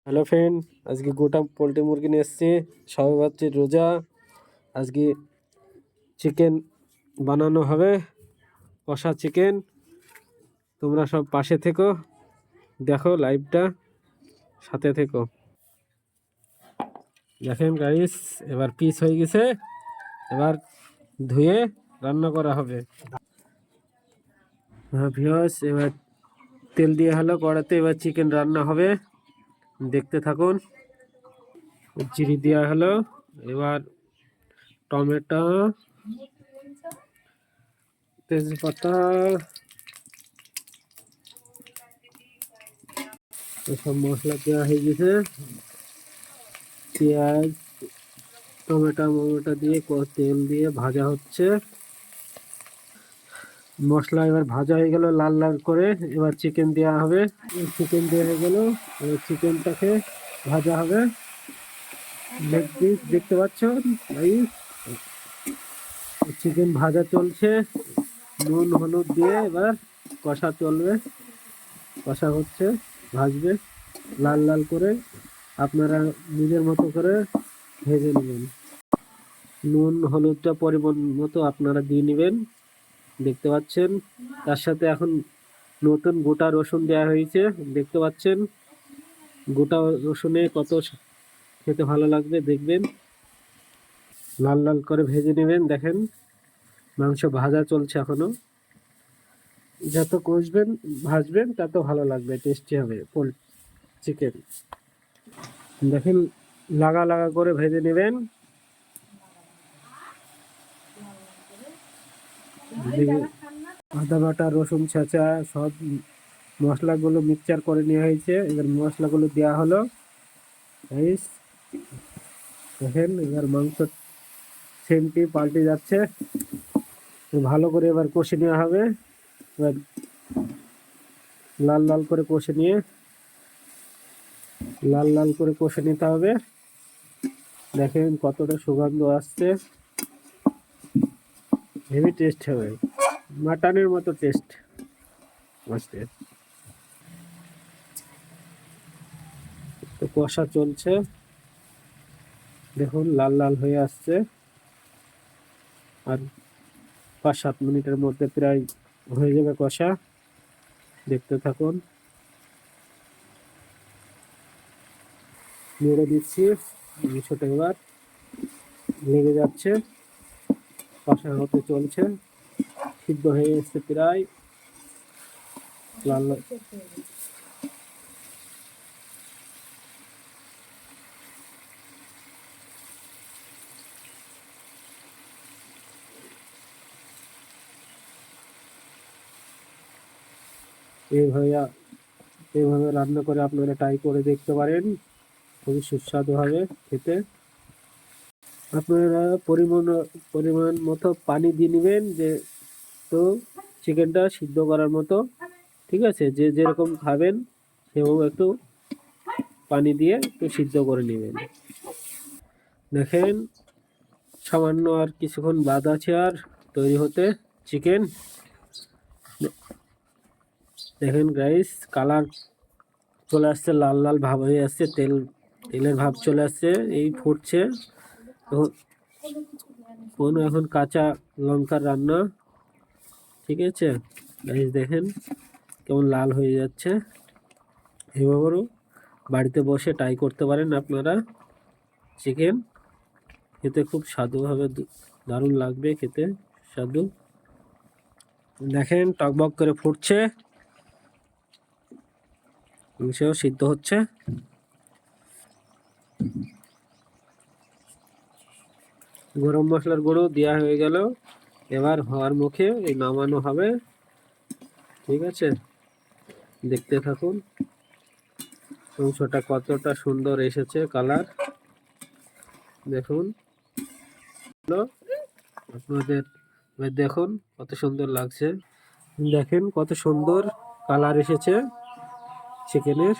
Hello friend, আজকে গোটা poultry মুরগি নিয়ে এসেছি। সবাই ভাবছে রোজা, আজকে চিকেন বানানো হবে, কষা চিকেন। তোমরা সব পাশে থেকো, দেখো লাইভটা, সাথে থেকো। দেখেন গাইস, এবার পিস হয়ে গেছে, এবার ধুয়ে রান্না করা হবে। হ্যাঁ ভিউয়ার্স, এবার তেল দিয়ে হলো কড়াতে, এবার চিকেন রান্না হবে, দেখতে থাকুন। জিরে দেওয়া হলো, এবার টমেটো, তেজপাতা, এসব মশলা দেওয়া হয়ে গেছে। পেঁয়াজ, টমেটো দিয়ে তেল দিয়ে ভাজা হচ্ছে। মশলা এবার ভাজা হয়ে গেল লাল লাল করে, এবার চিকেন দেওয়া হবে। চিকেন দেওয়া হয়ে গেল, এবার চিকেনটাকে ভাজা হবে। লেগ পিস দেখতে পাচ্ছ, এই চিকেন ভাজা চলছে, নুন হলুদ দিয়ে এবার কষা চলবে, কষা হচ্ছে, ভাজবে লাল লাল করে। আপনারা নিজের মতো করে ভেজে নেবেন। নুন হলুদটা পরিমাণ মতো আপনারা দিয়ে নেবেন, দেখতে পাচ্ছেন। তার সাথে এখন নতুন গোটা রসুন দেওয়া হয়েছে, দেখতে পাচ্ছেন। গোটা রসুনে কত খেতে ভালো লাগবে দেখবেন। লাল লাল করে ভেজে নেবেন। দেখেন মাংস ভাজা চলছে এখনো, যত কষবেন ভাজবেন তত ভালো লাগবে, টেস্টি হবে চিকেন। দেখেন লাগা লাগা করে ভেজে নেবেন। আদা বাটা, রসুন ছেঁচা, সব মশলাগুলো মিক্সচার করে নেওয়া হয়েছে। এবার মশলাগুলো দেওয়া হলো। দেখেন এবার মাংস সেন্টটি পাল্টে যাচ্ছে, ভালো করে এবার কষে নেওয়া হবে। এবার লাল লাল করে কষে নিয়ে, লাল লাল করে কষে নিতে হবে। দেখেন কতটা সুগন্ধ আসছে, হেভি টেস্ট হবে, মাটনের মতো টেস্ট আসছে। তো কষা চলছে, দেখুন লাল লাল হয়ে আসছে। আর 5-7 মিনিটের মধ্যে প্রায় হয়ে যাবে কষা, দেখতে থাকুন। নেড়ে দিচ্ছি, ছোট এবার লেগে যাচ্ছে, কষা হতে চলছে, সিদ্ধ হয়ে এসছে প্রায়। লাল এইভাবে রান্না করে আপনারা ট্রাই করে দেখতে পারেন, খুবই সুস্বাদু হবে খেতে। আপনারা পরিমাণ মতো পানি দিয়ে নেবেন, যে তো চিকেনটা সিদ্ধ করার মতো, ঠিক আছে। যে যেরকম খাবেন সেরকম একটু পানি দিয়ে একটু সিদ্ধ করে নেবেন। দেখেন সামান্য আর কিছুক্ষণ বাদ আছে আর তৈরি হতে চিকেন। দেখেন গাইস, কালার চলে আসছে, লাল লাল ভাব হয়ে আসছে, তেলের ভাব চলে আসছে, এই ফুটছে। এখন কাঁচা লঙ্কার রান্না, ঠিক আছে গাইস। দেখেন কেমন লাল হয়ে যাচ্ছে। এভাবেও বাড়িতে বসে ট্রাই করতে পারেন আপনারা। চিকেন খেতে খুব স্বাদু হবে, দারুণ লাগবে খেতে, স্বাদু। দেখেন টকবক করে ফুটছে, মাংসও সিদ্ধ হচ্ছে। গরম মশলার গুঁড়ো দেওয়া হয়ে গেল, এবার হওয়ার মুখে এই নামানো হবে, ঠিক আছে। দেখতে থাকুন মাংসটা কতটা সুন্দর এসেছে কালার, দেখুন আপনাদের, দেখুন কত সুন্দর লাগছে। দেখেন কত সুন্দর কালার এসেছে চিকেনের।